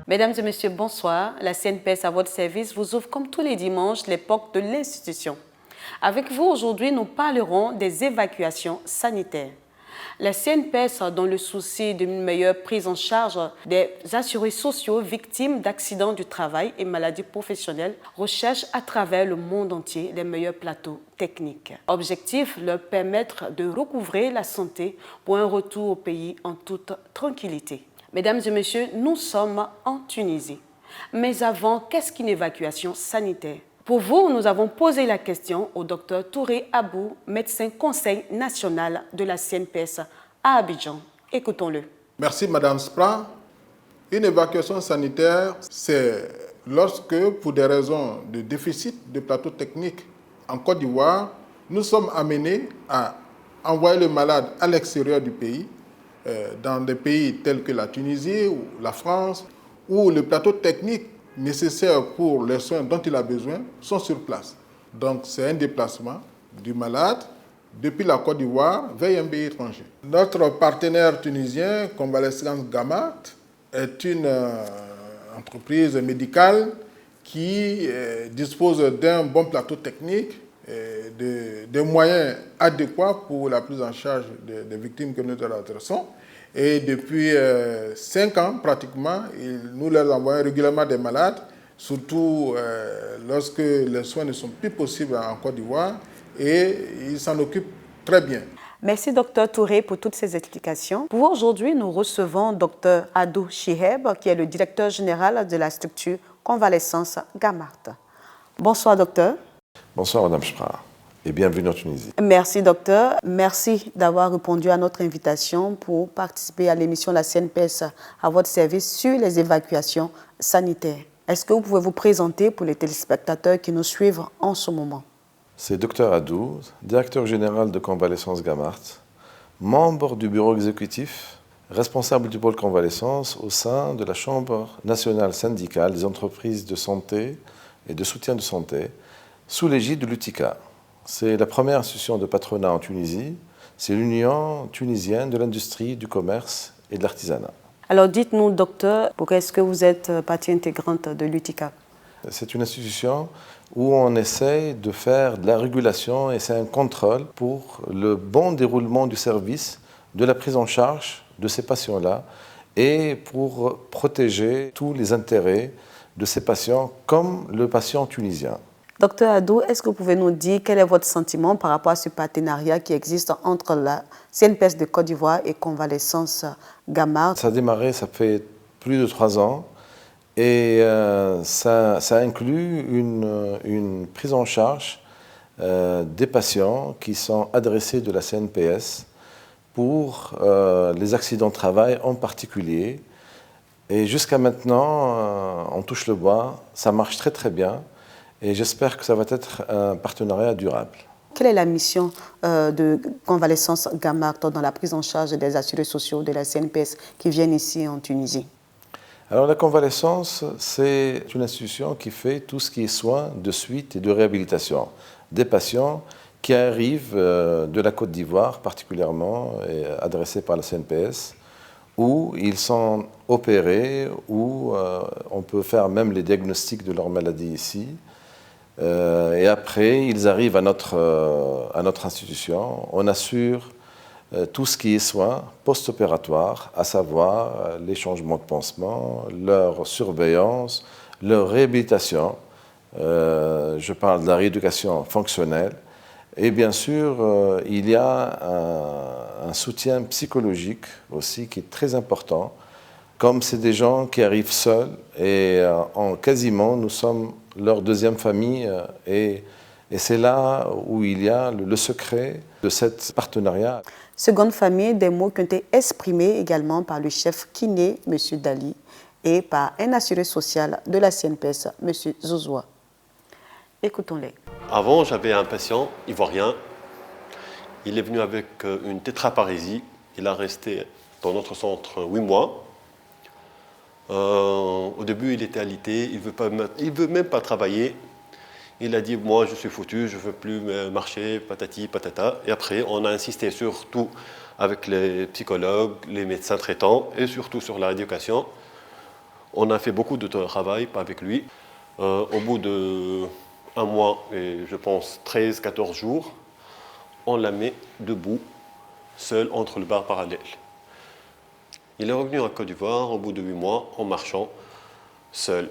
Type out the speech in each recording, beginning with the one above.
Mesdames et messieurs, bonsoir. La CNPS à votre service vous ouvre comme tous les dimanches les portes de l'institution. Avec vous aujourd'hui, nous parlerons des évacuations sanitaires. La CNPS, dans le souci d'une meilleure prise en charge des assurés sociaux victimes d'accidents du travail et maladies professionnelles, recherche à travers le monde entier les meilleurs plateaux techniques. Objectif, leur permettre de recouvrer la santé pour un retour au pays en toute tranquillité. Mesdames et messieurs, nous sommes en Tunisie. Mais avant, qu'est-ce qu'une évacuation sanitaire? Pour vous, nous avons posé la question au Dr Touré Abou, médecin conseil national de la CNPS à Abidjan. Écoutons-le. Merci Madame Spra. Une évacuation sanitaire, c'est lorsque, pour des raisons de déficit de plateau technique en Côte d'Ivoire, nous sommes amenés à envoyer le malade à l'extérieur du pays, dans des pays tels que la Tunisie ou la France, où le plateau technique nécessaires pour les soins dont il a besoin sont sur place. Donc c'est un déplacement du malade depuis la Côte d'Ivoire vers un pays étranger. Notre partenaire tunisien, Convalescence Gamart, est une entreprise médicale qui dispose d'un bon plateau technique et de moyens adéquats pour la prise en charge des victimes que nous adressons. Et depuis 5 ans, pratiquement, nous leur envoyons régulièrement des malades, surtout lorsque les soins ne sont plus possibles en Côte d'Ivoire, et ils s'en occupent très bien. Merci Dr Touré pour toutes ces explications. Pour aujourd'hui, nous recevons Dr Adou Chiheb, qui est le directeur général de la structure Convalescence Gamart. Bonsoir docteur. Bonsoir Madame Spra. Et bienvenue en Tunisie. Merci docteur. Merci d'avoir répondu à notre invitation pour participer à l'émission La CNPS à votre service sur les évacuations sanitaires. Est-ce que vous pouvez vous présenter pour les téléspectateurs qui nous suivent en ce moment? C'est Dr Adou, directeur général de Convalescence Gamart, membre du bureau exécutif, responsable du pôle convalescence au sein de la Chambre nationale syndicale des entreprises de santé et de soutien de santé, sous l'égide de l'UTICA. C'est la première institution de patronat en Tunisie. C'est l'Union tunisienne de l'industrie, du commerce et de l'artisanat. Alors dites-nous, docteur, pourquoi est-ce que vous êtes partie intégrante de l'UTICA? C'est une institution où on essaye de faire de la régulation et c'est un contrôle pour le bon déroulement du service, de la prise en charge de ces patients-là et pour protéger tous les intérêts de ces patients comme le patient tunisien. Docteur Adou, est-ce que vous pouvez nous dire quel est votre sentiment par rapport à ce partenariat qui existe entre la CNPS de Côte d'Ivoire et Convalescence Gamart? Ça a démarré, ça fait plus de 3 ans et ça inclut une prise en charge des patients qui sont adressés de la CNPS pour les accidents de travail en particulier. Et jusqu'à maintenant, on touche le bois, ça marche très très bien. Et j'espère que ça va être un partenariat durable. Quelle est la mission de Convalescence Gamart dans la prise en charge des assurés sociaux de la CNPS qui viennent ici en Tunisie? Alors la convalescence, c'est une institution qui fait tout ce qui est soins de suite et de réhabilitation des patients qui arrivent de la Côte d'Ivoire particulièrement, et adressés par la CNPS, où ils sont opérés, où on peut faire même les diagnostics de leur maladie ici. Et après, ils arrivent à notre institution. On assure tout ce qui est soins post-opératoires, à savoir les changements de pansement, leur surveillance, leur réhabilitation. Je parle de la rééducation fonctionnelle. Et bien sûr, il y a un soutien psychologique aussi qui est très important. Comme c'est des gens qui arrivent seuls et quasiment nous sommes leur deuxième famille et c'est là où il y a le secret de cet partenariat. Seconde famille, des mots qui ont été exprimés également par le chef kiné, M. Dali, et par un assuré social de la CNPS, M. Zouzoua. Écoutons-les. Avant, j'avais un patient ivoirien. Il est venu avec une tétraparésie. Il a resté dans notre centre 8 mois. Au début, il était alité, il veut même pas travailler. Il a dit, moi, je suis foutu, je ne veux plus marcher, patati, patata. Et après, on a insisté surtout avec les psychologues, les médecins traitants, et surtout sur la rééducation. On a fait beaucoup de travail avec lui. Au bout d'un mois, et je pense 13-14 jours, on la met debout, seul entre le bar parallèle. Il est revenu en Côte d'Ivoire au bout de 8 mois en marchant, seul.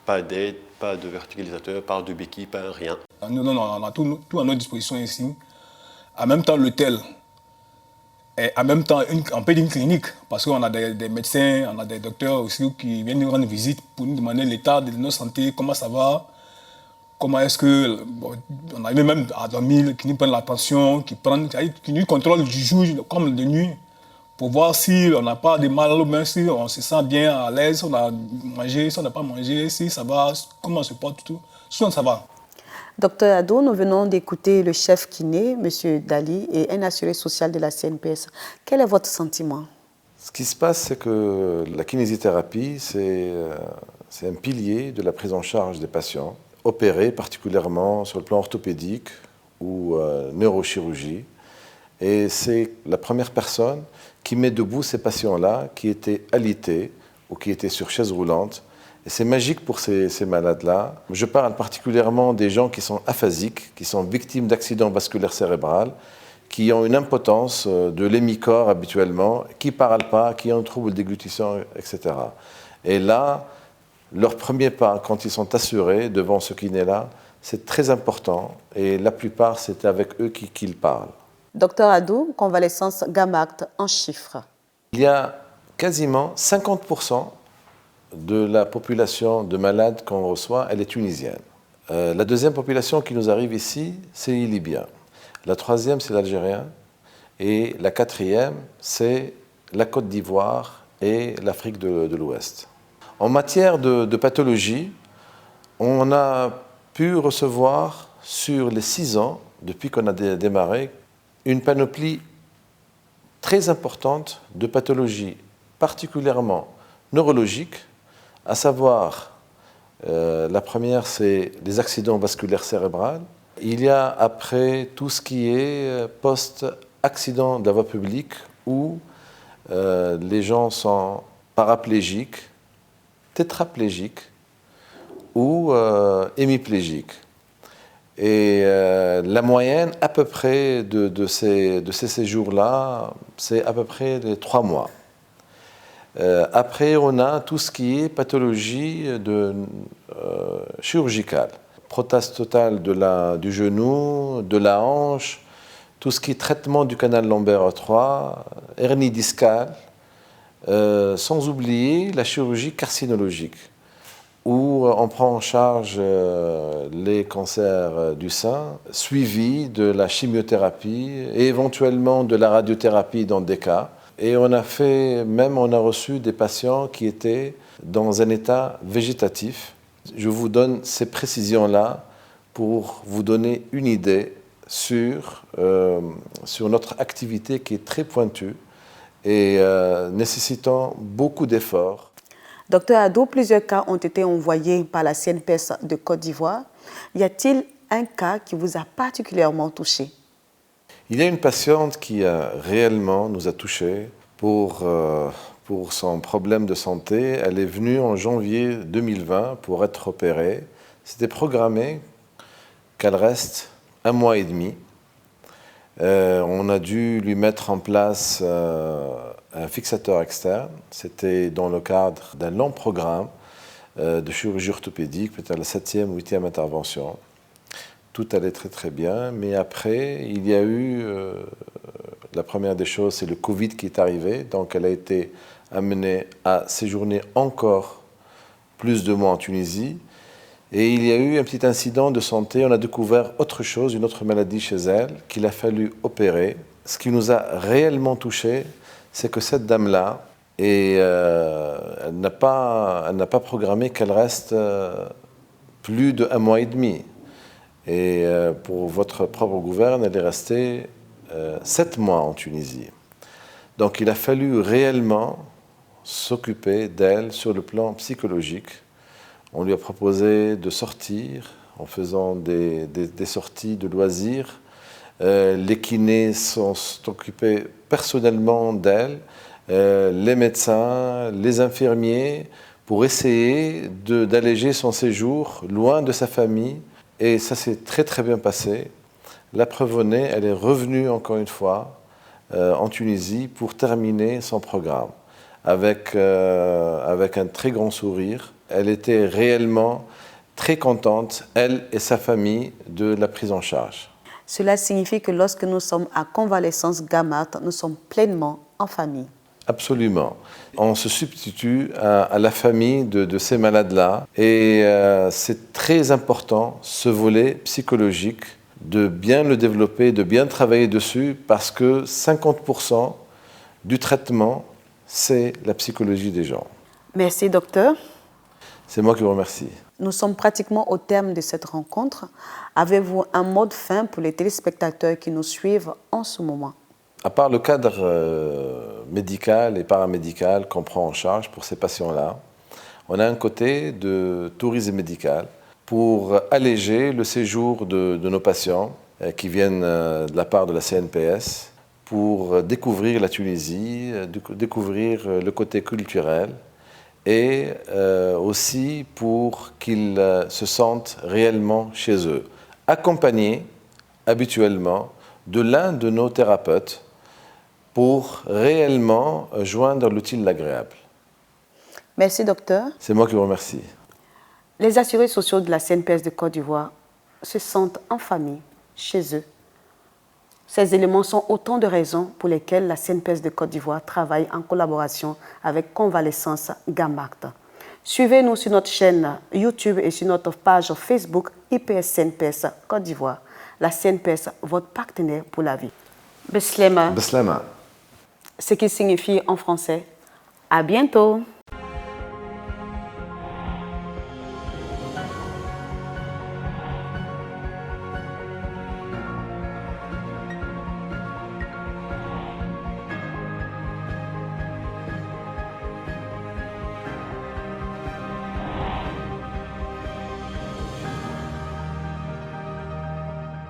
Pas d'aide, pas de verticalisateur, pas de béquille, pas rien. Non, on a tout à notre disposition ici. En même temps, l'hôtel. Et en même temps, on peut dire une clinique, parce qu'on a des médecins, on a des docteurs aussi qui viennent nous rendre visite pour nous demander l'état de notre santé, comment ça va, comment est-ce que... Bon, on arrive même à dormir, qui nous prennent la tension, qui nous contrôlent du jour comme de nuit, pour voir si on n'a pas de mal au main, si on se sent bien à l'aise, si on a mangé, si on n'a pas mangé, si ça va, comment on se porte, tout. Sinon, ça va. Docteur Ado, nous venons d'écouter le chef kiné, M. Dali, et un assuré social de la CNPS. Quel est votre sentiment? Ce qui se passe, c'est que la kinésithérapie, c'est un pilier de la prise en charge des patients, opérés particulièrement sur le plan orthopédique ou neurochirurgie. Et c'est la première personne qui met debout ces patients-là qui étaient alités ou qui étaient sur chaise roulante. Et c'est magique pour ces malades-là. Je parle particulièrement des gens qui sont aphasiques, qui sont victimes d'accidents vasculaires cérébraux, qui ont une impotence de l'hémicorps habituellement, qui ne parlent pas, qui ont un trouble déglutition, etc. Et là, leur premier pas, quand ils sont assurés devant ce kiné-là, c'est très important. Et la plupart, c'est avec eux qu'ils parlent. Docteur Adou, convalescence Gamma-Act en chiffres. Il y a quasiment 50% de la population de malades qu'on reçoit, elle est tunisienne. La deuxième population qui nous arrive ici, c'est les Libyens. La troisième, c'est l'Algérien. Et la quatrième, c'est la Côte d'Ivoire et l'Afrique de l'Ouest. En matière de pathologie, on a pu recevoir sur les 6 ans, depuis qu'on a démarré, une panoplie très importante de pathologies, particulièrement neurologiques, à savoir, la première, c'est les accidents vasculaires cérébraux. Il y a après tout ce qui est post-accident de la voie publique où les gens sont paraplégiques, tétraplégiques ou hémiplégiques. Et la moyenne à peu près de ces séjours-là, c'est à peu près les 3 mois. Après, on a tout ce qui est pathologie chirurgicale. Prothèse totale du genou, de la hanche, tout ce qui est traitement du canal lombaire étroit, hernie discale, sans oublier la chirurgie carcinologique, où on prend en charge les cancers du sein, suivi de la chimiothérapie et éventuellement de la radiothérapie dans des cas. Et on a reçu des patients qui étaient dans un état végétatif. Je vous donne ces précisions-là pour vous donner une idée sur notre activité qui est très pointue et nécessitant beaucoup d'efforts. Docteur Ado, plusieurs cas ont été envoyés par la CNPS de Côte d'Ivoire. Y a-t-il un cas qui vous a particulièrement touché? Il y a une patiente qui réellement nous a touchés pour son problème de santé. Elle est venue en janvier 2020 pour être opérée. C'était programmé qu'elle reste 1 mois et demi. On a dû lui mettre en place un fixateur externe. C'était dans le cadre d'un long programme de chirurgie orthopédique, peut-être la 7e ou 8e intervention. Tout allait très très bien, mais après, il y a eu, la première des choses, c'est le Covid qui est arrivé, donc elle a été amenée à séjourner encore plus de mois en Tunisie, et il y a eu un petit incident de santé, on a découvert autre chose, une autre maladie chez elle, qu'il a fallu opérer. Ce qui nous a réellement touchés, c'est que cette dame-là, elle n'a pas programmé qu'elle reste plus de 1 mois et demi. Et pour votre propre gouverne, elle est restée 7 mois en Tunisie. Donc il a fallu réellement s'occuper d'elle sur le plan psychologique. On lui a proposé de sortir en faisant des sorties de loisirs. Les kinés sont occupés personnellement d'elle, les médecins, les infirmiers, pour essayer d'alléger son séjour loin de sa famille. Et ça s'est très très bien passé. La preuve en est, elle est revenue encore une fois en Tunisie pour terminer son programme avec un très grand sourire. Elle était réellement très contente, elle et sa famille, de la prise en charge. Cela signifie que lorsque nous sommes à convalescence Gamart, nous sommes pleinement en famille. Absolument. On se substitue à la famille de ces malades-là et c'est très important, ce volet psychologique, de bien le développer, de bien travailler dessus parce que 50% du traitement, c'est la psychologie des gens. Merci, docteur. C'est moi qui vous remercie. Nous sommes pratiquement au terme de cette rencontre. Avez-vous un mot de fin pour les téléspectateurs qui nous suivent en ce moment? À part le cadre médical et paramédical qu'on prend en charge pour ces patients-là, on a un côté de tourisme médical pour alléger le séjour de nos patients qui viennent de la part de la CNPS pour découvrir la Tunisie, découvrir le côté culturel et aussi pour qu'ils se sentent réellement chez eux, accompagnés habituellement de l'un de nos thérapeutes pour réellement joindre l'utile l'agréable. Merci, docteur. C'est moi qui vous remercie. Les assurés sociaux de la CNPS de Côte d'Ivoire se sentent en famille, chez eux. Ces éléments sont autant de raisons pour lesquelles la CNPS de Côte d'Ivoire travaille en collaboration avec Convalescence Gamart. Suivez-nous sur notre chaîne YouTube et sur notre page Facebook IPS CNPS Côte d'Ivoire. La CNPS, votre partenaire pour la vie. Beslema. Beslema. Ce qui signifie en français « à bientôt ».